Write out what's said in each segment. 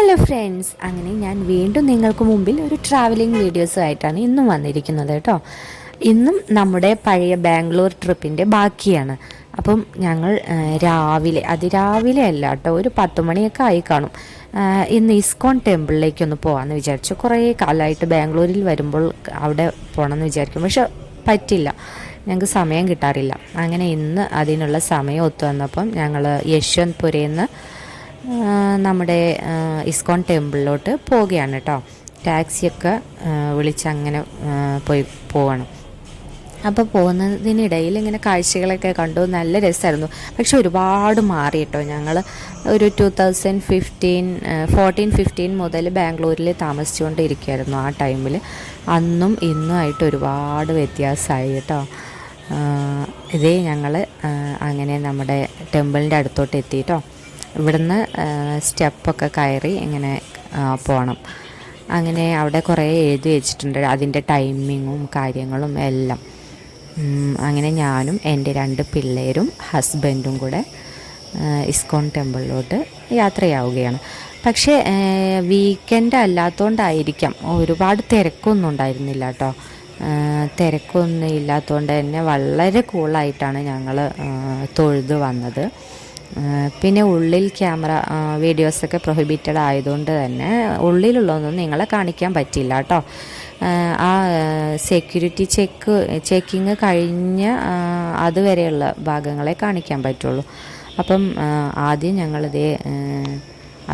Hello friends, അങ്ങനെ ഞാൻ വീണ്ടും നിങ്ങൾക്ക് മുമ്പിൽ ഒരു ട്രാവലിംഗ് വീഡിയോസുമായിട്ടാണ് ഇന്നും വന്നിരിക്കുന്നത് കേട്ടോ. ഇന്നും നമ്മുടെ പഴയ ബാംഗ്ലൂർ ട്രിപ്പിൻ്റെ ബാക്കിയാണ്. അപ്പം ഞങ്ങൾ അതിരാവിലെ അല്ല കേട്ടോ, ഒരു 10 മണിയൊക്കെ ആയി കാണും. ഇന്ന് ഇസ്കോൺ ടെമ്പിളിലേക്കൊന്ന് പോകാമെന്ന് വിചാരിച്ചു. കുറേ കാലമായിട്ട് ബാംഗ്ലൂരിൽ വരുമ്പോൾ അവിടെ പോകണമെന്ന് വിചാരിക്കും, പക്ഷെ പറ്റില്ല, ഞങ്ങൾക്ക് സമയം കിട്ടാറില്ല. അങ്ങനെ ഇന്ന് അതിനുള്ള സമയം ഒത്തു വന്നപ്പം ഞങ്ങൾ യശ്വന്ത്പുരയിൽ നിന്ന് നമ്മുടെ ഇസ്കോൺ ടെമ്പിളിലോട്ട് പോവുകയാണ് കേട്ടോ. ടാക്സിയൊക്കെ വിളിച്ചങ്ങനെ പോവണം. അപ്പോൾ പോകുന്നതിനിടയിൽ ഇങ്ങനെ കാഴ്ചകളൊക്കെ കണ്ടു, നല്ല രസമായിരുന്നു. പക്ഷെ ഒരുപാട് മാറി കേട്ടോ. ഞങ്ങൾ ഒരു 2014-15 മുതൽ ബാംഗ്ലൂരിൽ താമസിച്ചുകൊണ്ടിരിക്കുകയായിരുന്നു. ആ ടൈമിൽ അന്നും ഇന്നുമായിട്ട് ഒരുപാട് വ്യത്യാസമായി കേട്ടോ. ഇതേ ഞങ്ങൾ അങ്ങനെ നമ്മുടെ ടെമ്പിളിൻ്റെ അടുത്തോട്ട് എത്തി കേട്ടോ. ഇവിടുന്ന് സ്റ്റെപ്പൊക്കെ കയറി ഇങ്ങനെ പോകണം. അങ്ങനെ അവിടെ കുറേ എഴുതി വെച്ചിട്ടുണ്ട് അതിൻ്റെ ടൈമിങ്ങും കാര്യങ്ങളും എല്ലാം. അങ്ങനെ ഞാനും എൻ്റെ 2 പിള്ളേരും ഹസ്ബൻഡും കൂടെ ഇസ്കോൺ ടെമ്പിളിലോട്ട് യാത്രയാവുകയാണ്. പക്ഷേ വീക്കെൻഡ് അല്ലാത്തതുകൊണ്ടായിരിക്കാം ഒരുപാട് തിരക്കൊന്നും ഉണ്ടായിരുന്നില്ല കേട്ടോ. തിരക്കൊന്നും ഇല്ലാത്തതുകൊണ്ട് തന്നെ വളരെ കൂളായിട്ടാണ് ഞങ്ങൾ തൊഴുത് വന്നത്. പിന്നെ ഉള്ളിൽ ക്യാമറ വീഡിയോസൊക്കെ പ്രൊഹിബിറ്റഡ് ആയതുകൊണ്ട് തന്നെ ഉള്ളിലുള്ളതൊന്നും നിങ്ങളെ കാണിക്കാൻ പറ്റില്ല കേട്ടോ. ആ സെക്യൂരിറ്റി ചെക്കിങ് കഴിഞ്ഞ അതുവരെയുള്ള ഭാഗങ്ങളെ കാണിക്കാൻ പറ്റുള്ളൂ. അപ്പം ആദ്യം ഞങ്ങളിതേ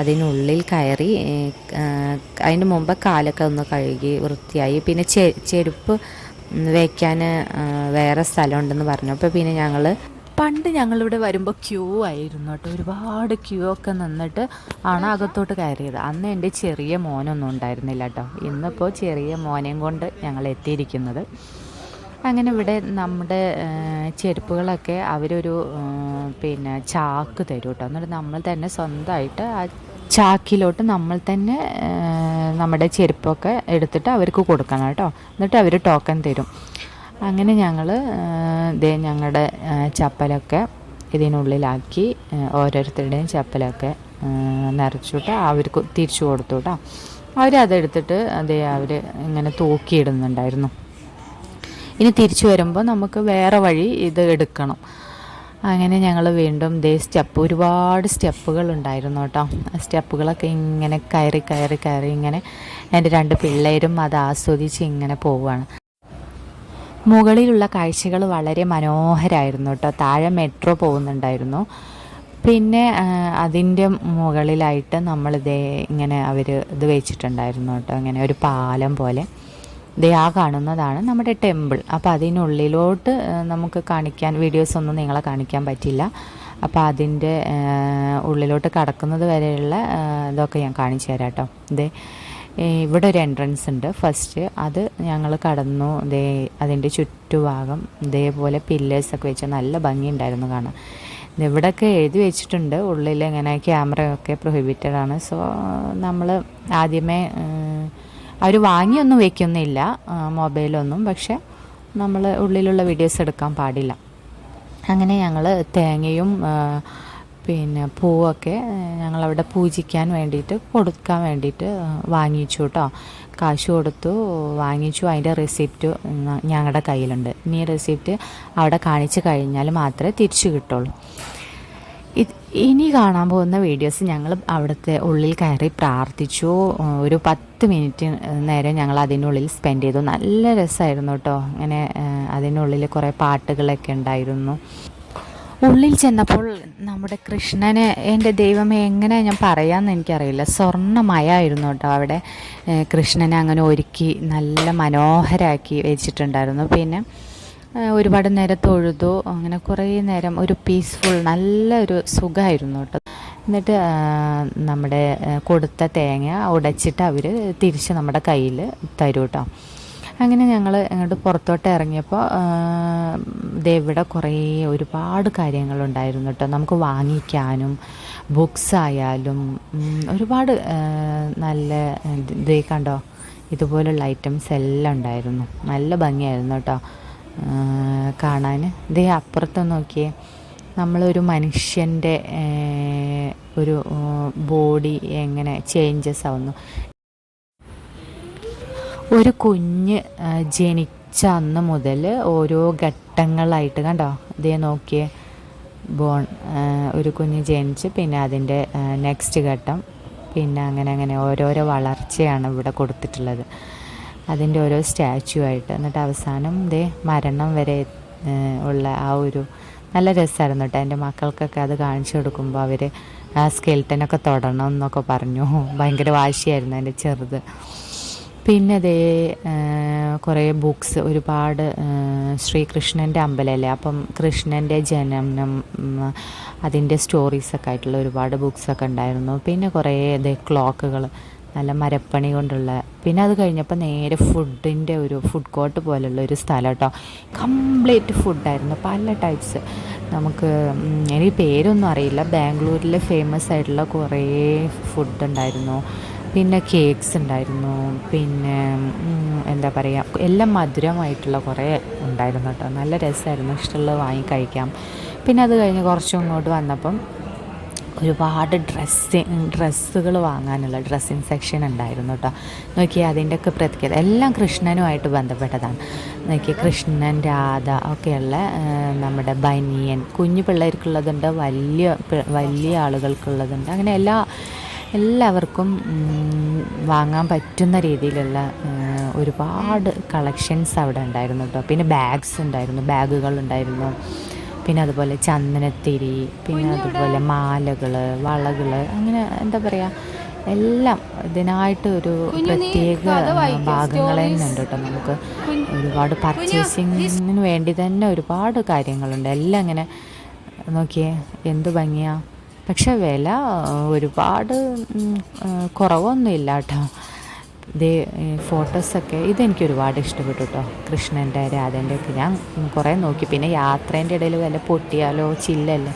അതിനുള്ളിൽ കയറി. അതിന് മുമ്പ് കാലൊക്കെ ഒന്ന് കഴുകി വൃത്തിയായി. പിന്നെ ചെരുപ്പ് വയ്ക്കാൻ വേറെ സ്ഥലമുണ്ടെന്ന് പറഞ്ഞു. അപ്പോൾ പിന്നെ പണ്ട് ഞങ്ങളിവിടെ വരുമ്പോൾ ക്യൂ ആയിരുന്നു കേട്ടോ. ഒരുപാട് ക്യൂ ഒക്കെ നിന്നിട്ട് ആണ് അകത്തോട്ട് കയറിയത്. അന്ന് എൻ്റെ ചെറിയ മോനൊന്നും ഉണ്ടായിരുന്നില്ല കേട്ടോ. ഇന്നിപ്പോൾ ചെറിയ മോനെയും കൊണ്ട് ഞങ്ങൾ എത്തിയിരിക്കുന്നത്. അങ്ങനെ ഇവിടെ നമ്മുടെ ചെരുപ്പുകളൊക്കെ അവരൊരു ചാക്ക് തരും കേട്ടോ. എന്നിട്ട് നമ്മൾ തന്നെ സ്വന്തമായിട്ട് ആ ചാക്കിലോട്ട് നമ്മൾ തന്നെ നമ്മുടെ ചെരുപ്പൊക്കെ എടുത്തിട്ട് അവർക്ക് കൊടുക്കണം കേട്ടോ. എന്നിട്ട് അവർ ടോക്കൺ തരും. അങ്ങനെ ഞങ്ങൾ ഞങ്ങളുടെ ചപ്പലൊക്കെ ഇതിനുള്ളിലാക്കി ഓരോരുത്തരുടെയും ചപ്പലൊക്കെ നിറച്ചിട്ട് അവർക്ക് തിരിച്ചു കൊടുത്തു കേട്ടോ. അവരതെടുത്തിട്ട് അവർ ഇങ്ങനെ തൂക്കിയിടുന്നുണ്ടായിരുന്നു. ഇനി തിരിച്ചു വരുമ്പോൾ നമുക്ക് വേറെ വഴി ഇത് എടുക്കണം. അങ്ങനെ ഞങ്ങൾ വീണ്ടും ഒരുപാട് സ്റ്റെപ്പുകൾ ഉണ്ടായിരുന്നു കേട്ടോ. സ്റ്റെപ്പുകളൊക്കെ ഇങ്ങനെ കയറി ഇങ്ങനെ എൻ്റെ 2 പിള്ളേരും അത് ആസ്വദിച്ച് ഇങ്ങനെ പോവുകയാണ്. മുകളിലുള്ള കാഴ്ചകൾ വളരെ മനോഹരമായിരുന്നു കേട്ടോ. താഴെ മെട്രോ പോകുന്നുണ്ടായിരുന്നു. പിന്നെ അതിൻ്റെ മുകളിലായിട്ട് ഇങ്ങനെ അവർ ഇത് വെച്ചിട്ടുണ്ടായിരുന്നു കേട്ടോ. ഇങ്ങനെ ഒരു പാലം പോലെ. ആ കാണുന്നതാണ് നമ്മുടെ ടെമ്പിൾ. അപ്പോൾ അതിനുള്ളിലോട്ട് നമുക്ക് വീഡിയോസൊന്നും നിങ്ങളെ കാണിക്കാൻ പറ്റില്ല. അപ്പോൾ അതിൻ്റെ ഉള്ളിലോട്ട് കടക്കുന്നത് വരെയുള്ള ഇതൊക്കെ ഞാൻ കാണിച്ചു തരാം കേട്ടോ. ഇവിടെ ഒരു എൻട്രൻസ് ഉണ്ട് ഫസ്റ്റ്. അത് ഞങ്ങൾ കടന്നു. അതിൻ്റെ ചുറ്റുഭാഗം ഇതേപോലെ പില്ലേഴ്സൊക്കെ വെച്ച് നല്ല ഭംഗിയുണ്ടായിരുന്നു കാണാൻ. ഇവിടെയൊക്കെ എഴുതി വെച്ചിട്ടുണ്ട് ഉള്ളിൽ ഇങ്ങനെ ക്യാമറയൊക്കെ പ്രൊഹിബിറ്റഡ് ആണ്. സോ നമ്മൾ ആദ്യമേ അവർ വാങ്ങിയൊന്നും വയ്ക്കുന്നില്ല മൊബൈലൊന്നും. പക്ഷെ നമ്മൾ ഉള്ളിലുള്ള വീഡിയോസ് എടുക്കാൻ പാടില്ല. അങ്ങനെ ഞങ്ങൾ തേങ്ങയും പൂവൊക്കെ ഞങ്ങളവിടെ പൂജിക്കാൻ വേണ്ടിയിട്ട് കൊടുക്കാൻ വേണ്ടിയിട്ട് വാങ്ങിച്ചു കേട്ടോ. കാശ് കൊടുത്തു വാങ്ങിച്ചു. അതിൻ്റെ റെസിപ്റ്റ് ഞങ്ങളുടെ കയ്യിലുണ്ട്. ഇനി റെസിപ്റ്റ് അവിടെ കാണിച്ചു കഴിഞ്ഞാൽ മാത്രമേ തിരിച്ചു കിട്ടുള്ളൂ. ഇനി കാണാൻ പോകുന്ന വീഡിയോസ് ഞങ്ങൾ അവിടുത്തെ ഉള്ളിൽ കയറി പ്രാർത്ഥിച്ചു. ഒരു 10 മിനിറ്റ് നേരം ഞങ്ങൾ അതിനുള്ളിൽ സ്പെൻഡ് ചെയ്തു. നല്ല രസമായിരുന്നു കേട്ടോ. അങ്ങനെ അതിനുള്ളിൽ കുറേ പാട്ടുകളൊക്കെ ഉണ്ടായിരുന്നു. ഉള്ളിൽ ചെന്നപ്പോൾ നമ്മുടെ കൃഷ്ണനെ, എൻ്റെ ദൈവമേ എങ്ങനെ ഞാൻ പറയാമെന്ന് എനിക്കറിയില്ല, സ്വർണ്ണമയമായിരുന്നു കേട്ടോ. അവിടെ കൃഷ്ണനെ അങ്ങനെ ഒരുക്കി നല്ല മനോഹരമാക്കി വെച്ചിട്ടുണ്ടായിരുന്നു. പിന്നെ ഒരുപാട് നേരം തൊഴുതു. അങ്ങനെ കുറേ നേരം ഒരു പീസ്ഫുൾ നല്ലൊരു സുഖമായിരുന്നു കേട്ടോ. എന്നിട്ട് നമ്മുടെ കൊടുത്ത തേങ്ങ ഉടച്ചിട്ട് അവർ തിരിച്ച് നമ്മുടെ കയ്യിൽ തരും കേട്ടോ. അങ്ങനെ ഞങ്ങൾ ഇങ്ങോട്ട് പുറത്തോട്ട് ഇറങ്ങിയപ്പോൾ ഇവിടെ ഒരുപാട് കാര്യങ്ങളുണ്ടായിരുന്നു കേട്ടോ. നമുക്ക് വാങ്ങിക്കാനും ബുക്സ് ആയാലും ഒരുപാട് നല്ല കണ്ടോ, ഇതുപോലുള്ള ഐറ്റംസ് എല്ലാം ഉണ്ടായിരുന്നു. നല്ല ഭംഗിയായിരുന്നു കേട്ടോ കാണാൻ. അപ്പുറത്ത് നോക്കിയേ, നമ്മളൊരു മനുഷ്യൻ്റെ ഒരു ബോഡി എങ്ങനെ ചേഞ്ചസ് ആവുന്നു. ഒരു കുഞ്ഞ് ജനിച്ച അന്ന് മുതൽ ഓരോ ഘട്ടങ്ങളായിട്ട് കണ്ടോ, ഇതേ നോക്കിയേ, ഒരു കുഞ്ഞ് ജനിച്ച് പിന്നെ അതിൻ്റെ നെക്സ്റ്റ് ഘട്ടം, പിന്നെ അങ്ങനെ അങ്ങനെ ഓരോരോ വളർച്ചയാണ് ഇവിടെ കൊടുത്തിട്ടുള്ളത്, അതിൻ്റെ ഓരോ സ്റ്റാച്യു ആയിട്ട്. എന്നിട്ട് അവസാനം ഇതേ മരണം വരെ ഉള്ള ആ ഒരു നല്ല രസമായിരുന്നു കേട്ടോ. എൻ്റെ മക്കൾക്കൊക്കെ അത് കാണിച്ചു കൊടുക്കുമ്പോൾ അവർ ആ സ്കെൽട്ടനൊക്കെ തൊടണം എന്നൊക്കെ പറഞ്ഞു. ഭയങ്കര വാശിയായിരുന്നു എൻ്റെ ചെറുത്. പിന്നെ അതേ കുറേ ബുക്സ്, ഒരുപാട് ശ്രീകൃഷ്ണൻ്റെ അമ്പലമല്ലേ, അപ്പം കൃഷ്ണൻ്റെ ജനനം, അതിൻ്റെ സ്റ്റോറീസൊക്കെ ആയിട്ടുള്ള ഒരുപാട് ബുക്സൊക്കെ ഉണ്ടായിരുന്നു. പിന്നെ കുറേ ഇതേ ക്ലോക്കുകൾ, നല്ല മരപ്പണി കൊണ്ടുള്ള. പിന്നെ അത് കഴിഞ്ഞപ്പോൾ നേരെ ഫുഡിൻ്റെ ഒരു ഫുഡ് കോർട്ട് പോലുള്ള ഒരു സ്ഥലം കേട്ടോ. കംപ്ലീറ്റ് ഫുഡായിരുന്നു, പല ടൈപ്സ്. നമുക്ക് എനിക്ക് പേരൊന്നും അറിയില്ല. ബാംഗ്ലൂരിൽ ഫേമസ് ആയിട്ടുള്ള കുറേ ഫുഡ് ഉണ്ടായിരുന്നു. പിന്നെ കേക്ക്സ് ഉണ്ടായിരുന്നു. പിന്നെ എന്താ പറയുക, എല്ലാം മധുരമായിട്ടുള്ള കുറേ ഉണ്ടായിരുന്നു കേട്ടോ. നല്ല രസമായിരുന്നു, ഇഷ്ടമുള്ളത് വാങ്ങി കഴിക്കാം. പിന്നെ അത് കഴിഞ്ഞ് കുറച്ചും ഇങ്ങോട്ട് വന്നപ്പം ഒരുപാട് ഡ്രസ്സുകൾ വാങ്ങാനുള്ള ഡ്രസ്സിങ് സെക്ഷൻ ഉണ്ടായിരുന്നു കേട്ടോ. നോക്കിയാൽ അതിൻ്റെയൊക്കെ പ്രത്യേകത എല്ലാം കൃഷ്ണനുമായിട്ട് ബന്ധപ്പെട്ടതാണ്. നോക്കിയാൽ കൃഷ്ണൻ, രാധ ഒക്കെയുള്ള നമ്മുടെ ബനിയൻ, കുഞ്ഞു പിള്ളേർക്കുള്ളതുണ്ട്, വലിയ ആളുകൾക്കുള്ളതുണ്ട്. അങ്ങനെ എല്ലാവർക്കും വാങ്ങാൻ പറ്റുന്ന രീതിയിലുള്ള ഒരുപാട് കളക്ഷൻസ് അവിടെ ഉണ്ടായിരുന്നു കേട്ടോ. പിന്നെ ബാഗ്സ് ഉണ്ടായിരുന്നു, ബാഗുകളുണ്ടായിരുന്നു. പിന്നെ അതുപോലെ ചന്ദനത്തിരി, പിന്നെ അതുപോലെ മാലകൾ, വളകൾ, അങ്ങനെ എന്താ പറയുക, എല്ലാം ഇതിനായിട്ട് ഒരു പ്രത്യേക ഭാഗങ്ങൾ തന്നെ ഉണ്ട് കേട്ടോ. നമുക്ക് ഒരുപാട് പർച്ചേസിങ്ങിന് വേണ്ടി തന്നെ ഒരുപാട് കാര്യങ്ങളുണ്ട്. എല്ലാം ഇങ്ങനെ നോക്കിയേ, എന്ത് ഭംഗിയാണ്. പക്ഷെ വില ഒരുപാട് കുറവൊന്നുമില്ല കേട്ടോ. ഇതേ ഫോട്ടോസൊക്കെ ഇതെനിക്ക് ഒരുപാട് ഇഷ്ടപ്പെട്ടു കേട്ടോ. കൃഷ്ണൻ്റെ, രാധേൻ്റെ ഒക്കെ ഞാൻ കുറേ നോക്കി. പിന്നെ യാത്രേൻ്റെ ഇടയിൽ വല്ല പൊട്ടിയാലോ, ചില്ലല്ലേ,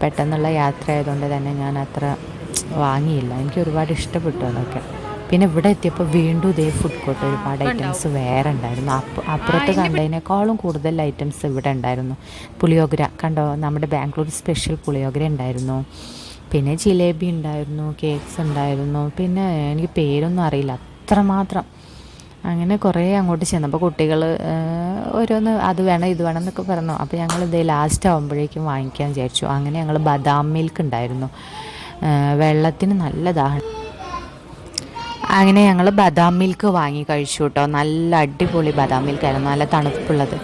പെട്ടെന്നുള്ള യാത്ര ആയതുകൊണ്ട് തന്നെ ഞാൻ അത്ര വാങ്ങിയില്ല. എനിക്ക് ഒരുപാട് ഇഷ്ടപ്പെട്ടു അതൊക്കെ. പിന്നെ ഇവിടെ എത്തിയപ്പോൾ വീണ്ടും ഇതേ ഫുഡ് കോർട്ട്, ഒരുപാട് ഐറ്റംസ് വേറെ ഉണ്ടായിരുന്നു. അപ്പുറത്ത് കണ്ടതിനേക്കാളും കൂടുതൽ ഐറ്റംസ് ഇവിടെ ഉണ്ടായിരുന്നു. പുളിയോഗ്ര കണ്ടോ, നമ്മുടെ ബാംഗ്ലൂർ സ്പെഷ്യൽ പുളിയോഗ്ര ഉണ്ടായിരുന്നു. പിന്നെ ജിലേബി ഉണ്ടായിരുന്നു, കേക്ക്സ് ഉണ്ടായിരുന്നു. പിന്നെ എനിക്ക് പേരൊന്നും അറിയില്ല അത്രമാത്രം. അങ്ങനെ കുറേ അങ്ങോട്ട് ചെന്നപ്പോൾ കുട്ടികൾ ഓരോന്ന് അത് വേണം ഇത് വേണം എന്നൊക്കെ പറഞ്ഞു. അപ്പോൾ ഞങ്ങൾ ഇതേ ലാസ്റ്റ് ആകുമ്പോഴേക്കും വാങ്ങിക്കാൻ വിചാരിച്ചു. അങ്ങനെ ഞങ്ങൾ ബദാം മിൽക്ക് ഉണ്ടായിരുന്നു, വെള്ളത്തിന് നല്ല ദാഹം. അങ്ങനെ ഞങ്ങൾ ബദാം മിൽക്ക് വാങ്ങി കഴിച്ചു കേട്ടോ. നല്ല അടിപൊളി ബദാം മിൽക്കായിരുന്നു, നല്ല തണുപ്പുള്ളത്.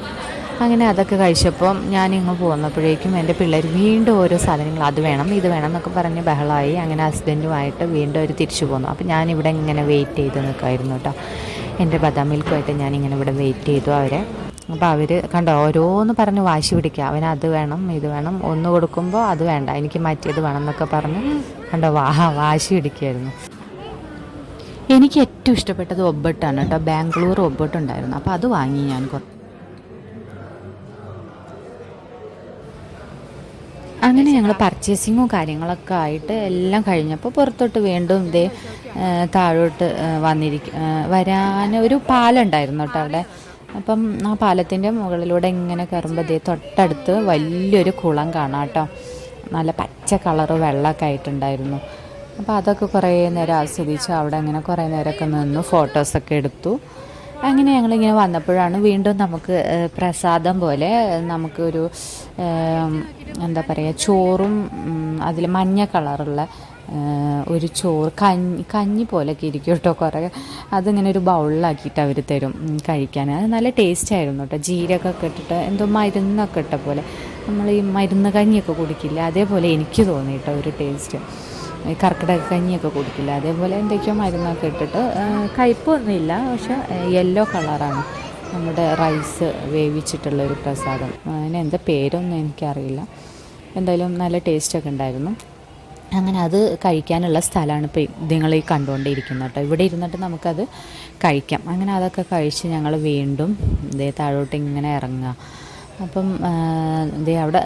അങ്ങനെ അതൊക്കെ കഴിച്ചപ്പോൾ ഞാനിങ്ങ് പോന്നപ്പോഴേക്കും എൻ്റെ പിള്ളേർ വീണ്ടും ഓരോ സാധനങ്ങൾ അത് വേണം ഇത് വേണം എന്നൊക്കെ പറഞ്ഞ് ബഹളമായി. അങ്ങനെ ഹസ്ബൻഡുമായിട്ട് വീണ്ടും അവർ തിരിച്ചു പോന്നു. അപ്പോൾ ഞാനിവിടെ ഇങ്ങനെ വെയിറ്റ് ചെയ്ത് നിൽക്കുമായിരുന്നു കേട്ടോ. എൻ്റെ ബദാം മിൽക്കുമായിട്ട് ഞാനിങ്ങനെ ഇവിടെ വെയിറ്റ് ചെയ്തു അവരെ. അപ്പോൾ അവർ കണ്ടോ, ഓരോന്ന് പറഞ്ഞ് വാശി പിടിക്കുക. അവനത് വേണം ഇത് വേണം, ഒന്ന് കൊടുക്കുമ്പോൾ അത് വേണ്ട, എനിക്ക് മറ്റേത് വേണം എന്നൊക്കെ പറഞ്ഞ് കണ്ടോ വാശി പിടിക്കുമായിരുന്നു. എനിക്ക് ഏറ്റവും ഇഷ്ടപ്പെട്ടത് ഒബ്ബട്ടാണ് കേട്ടോ. ബാംഗ്ലൂർ ഒബ്ബട്ടുണ്ടായിരുന്നു, അപ്പോൾ അത് വാങ്ങി ഞാൻ. അങ്ങനെ ഞങ്ങൾ പർച്ചേസിങ്ങും കാര്യങ്ങളൊക്കെ ആയിട്ട് എല്ലാം കഴിഞ്ഞപ്പോൾ പുറത്തോട്ട് വീണ്ടും ഇതേ താഴോട്ട് വരാൻ ഒരു പാലമുണ്ടായിരുന്നു കേട്ടോ അവിടെ. അപ്പം ആ പാലത്തിൻ്റെ മുകളിലൂടെ ഇങ്ങനെ കയറുമ്പോൾ ഇതേ തൊട്ടടുത്ത് വലിയൊരു കുളം കാണാം കേട്ടോ. നല്ല പച്ച കളറ് വെള്ളമൊക്കെ ആയിട്ടുണ്ടായിരുന്നു. അപ്പോൾ അതൊക്കെ കുറേ നേരം ആസ്വദിച്ച് അവിടെ അങ്ങനെ കുറേ നേരമൊക്കെ നിന്നു, ഫോട്ടോസൊക്കെ എടുത്തു. അങ്ങനെ ഞങ്ങളിങ്ങനെ വന്നപ്പോഴാണ് വീണ്ടും നമുക്ക് പ്രസാദം പോലെ നമുക്കൊരു എന്താ പറയുക, ചോറും അതിൽ മഞ്ഞ കളറുള്ള ഒരു ചോറ്, കഞ്ഞി പോലെയൊക്കെ ഇരിക്കും കേട്ടോ. കുറേ അതിങ്ങനെ ഒരു ബൗളിലാക്കിയിട്ട് അവർ തരും കഴിക്കാൻ. അത് നല്ല ടേസ്റ്റായിരുന്നു കേട്ടോ. ജീരകമൊക്കെ ഇട്ടിട്ട് എന്തോ മരുന്നൊക്കെ ഇട്ട പോലെ, നമ്മൾ ഈ മരുന്ന് കഞ്ഞിയൊക്കെ കുടിക്കില്ല അതേപോലെ എനിക്ക് തോന്നി കേട്ടോ ഒരു ടേസ്റ്റ്. കർക്കിടക കഞ്ഞിയൊക്കെ കുടിക്കില്ല അതേപോലെ എന്തൊക്കെയോ മരുന്നൊക്കെ ഇട്ടിട്ട്, കയ്പൊന്നുമില്ല. പക്ഷെ യെല്ലോ കളറാണ് നമ്മുടെ റൈസ് വേവിച്ചിട്ടുള്ളൊരു പ്രസാദം. അതിന് എന്താ പേരൊന്നും എനിക്കറിയില്ല. എന്തായാലും നല്ല ടേസ്റ്റൊക്കെ ഉണ്ടായിരുന്നു. അങ്ങനെ അത് കഴിക്കാനുള്ള സ്ഥലമാണ് ഇപ്പോൾ നിങ്ങൾ ഈ കണ്ടുകൊണ്ടിരിക്കുന്നത് കേട്ടോ. ഇവിടെ ഇരുന്നിട്ട് നമുക്കത് കഴിക്കാം. അങ്ങനെ അതൊക്കെ കഴിച്ച് ഞങ്ങൾ വീണ്ടും ഇതേ താഴോട്ട് ഇങ്ങനെ ഇറങ്ങുക. അപ്പം ഇതേ അവിടെ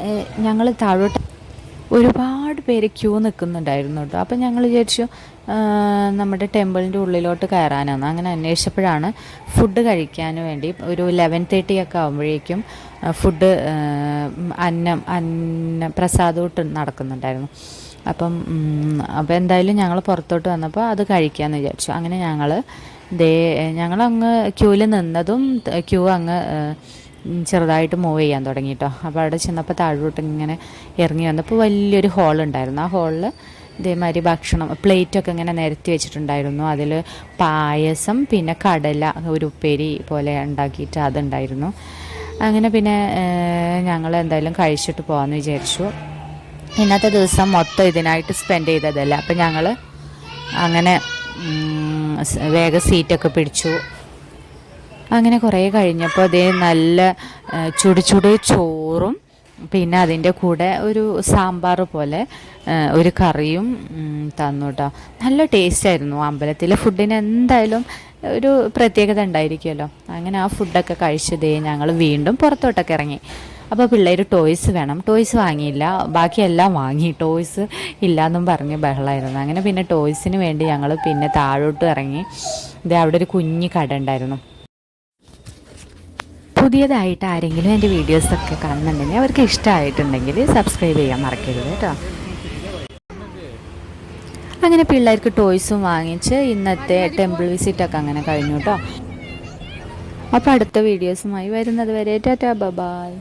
ഞങ്ങൾ താഴോട്ട് ഒരുപാട് പേര് ക്യൂ നിൽക്കുന്നുണ്ടായിരുന്നു കേട്ടോ. അപ്പം ഞങ്ങൾ വിചാരിച്ചു നമ്മുടെ ടെമ്പിളിൻ്റെ ഉള്ളിലോട്ട് കയറാനാണ്. അങ്ങനെ അന്വേഷിച്ചപ്പോഴാണ് ഫുഡ് കഴിക്കാൻ വേണ്ടി ഒരു 11:30 ഒക്കെ ആകുമ്പോഴേക്കും ഫുഡ് പ്രസാദോട്ട് നടക്കുന്നുണ്ടായിരുന്നു. അപ്പം എന്തായാലും ഞങ്ങൾ പുറത്തോട്ട് വന്നപ്പോൾ അത് കഴിക്കാമെന്ന് വിചാരിച്ചു. അങ്ങനെ ഞങ്ങളങ്ങ് ക്യൂവിൽ നിന്നതും ക്യൂ അങ്ങ് ചെറുതായിട്ട് മൂവ് ചെയ്യാൻ തുടങ്ങി കേട്ടോ. അപ്പോൾ അവിടെ ചെന്നപ്പോൾ താഴോട്ട് ഇങ്ങനെ ഇറങ്ങി വന്നപ്പോൾ വലിയൊരു ഹോളുണ്ടായിരുന്നു. ആ ഹോളിൽ ഇതേമാതിരി ഭക്ഷണം പ്ലേറ്റൊക്കെ ഇങ്ങനെ നിരത്തി വെച്ചിട്ടുണ്ടായിരുന്നു. അതിൽ പായസം, പിന്നെ കടല ഒരു ഉപ്പേരി പോലെ ഉണ്ടാക്കിയിട്ട് അതുണ്ടായിരുന്നു. അങ്ങനെ പിന്നെ ഞങ്ങൾ എന്തായാലും കഴിച്ചിട്ട് പോകാമെന്ന് വിചാരിച്ചു. ഇന്നത്തെ ദിവസം മൊത്തം ഇതിനായിട്ട് സ്പെൻഡ് ചെയ്തതല്ല. അപ്പം ഞങ്ങൾ അങ്ങനെ വേഗം സീറ്റൊക്കെ പിടിച്ചു. അങ്ങനെ കുറേ കഴിഞ്ഞപ്പോൾ അതേ നല്ല ചുടു ചോറും പിന്നെ അതിൻ്റെ കൂടെ ഒരു സാമ്പാർ പോലെ ഒരു കറിയും തന്നു കേട്ടോ. നല്ല ടേസ്റ്റായിരുന്നു. അമ്പലത്തിലെ ഫുഡിന് എന്തായാലും ഒരു പ്രത്യേകത ഉണ്ടായിരിക്കുമല്ലോ. അങ്ങനെ ആ ഫുഡൊക്കെ കഴിച്ചതേ ഞങ്ങൾ വീണ്ടും പുറത്തോട്ടൊക്കെ ഇറങ്ങി. അപ്പോൾ പിള്ളേർ ടോയ്സ് വേണം, ടോയ്സ് വാങ്ങിയില്ല, ബാക്കിയെല്ലാം വാങ്ങി, ടോയ്സ് ഇല്ലയെന്നും പറഞ്ഞ് ബഹളമായിരുന്നു. അങ്ങനെ പിന്നെ ടോയ്സിന് വേണ്ടി ഞങ്ങൾ പിന്നെ താഴോട്ട് ഇറങ്ങി. ഇത് അവിടെ ഒരു കുഞ്ഞു കട ഉണ്ടായിരുന്നു. പുതിയതായിട്ട് ആരെങ്കിലും എൻ്റെ വീഡിയോസൊക്കെ കാണുന്നുണ്ടെങ്കിൽ അവർക്ക് ഇഷ്ടമായിട്ടുണ്ടെങ്കിൽ സബ്സ്ക്രൈബ് ചെയ്യാൻ മറക്കരുത് കേട്ടോ. അങ്ങനെ പിള്ളേർക്ക് ടോയ്സും വാങ്ങിച്ച് ഇന്നത്തെ ടെമ്പിൾ വിസിറ്റൊക്കെ അങ്ങനെ കഴിഞ്ഞു കേട്ടോ. അപ്പോൾ അടുത്ത വീഡിയോസുമായി വരുന്നത് വരെ ടാറ്റാ ബൈ.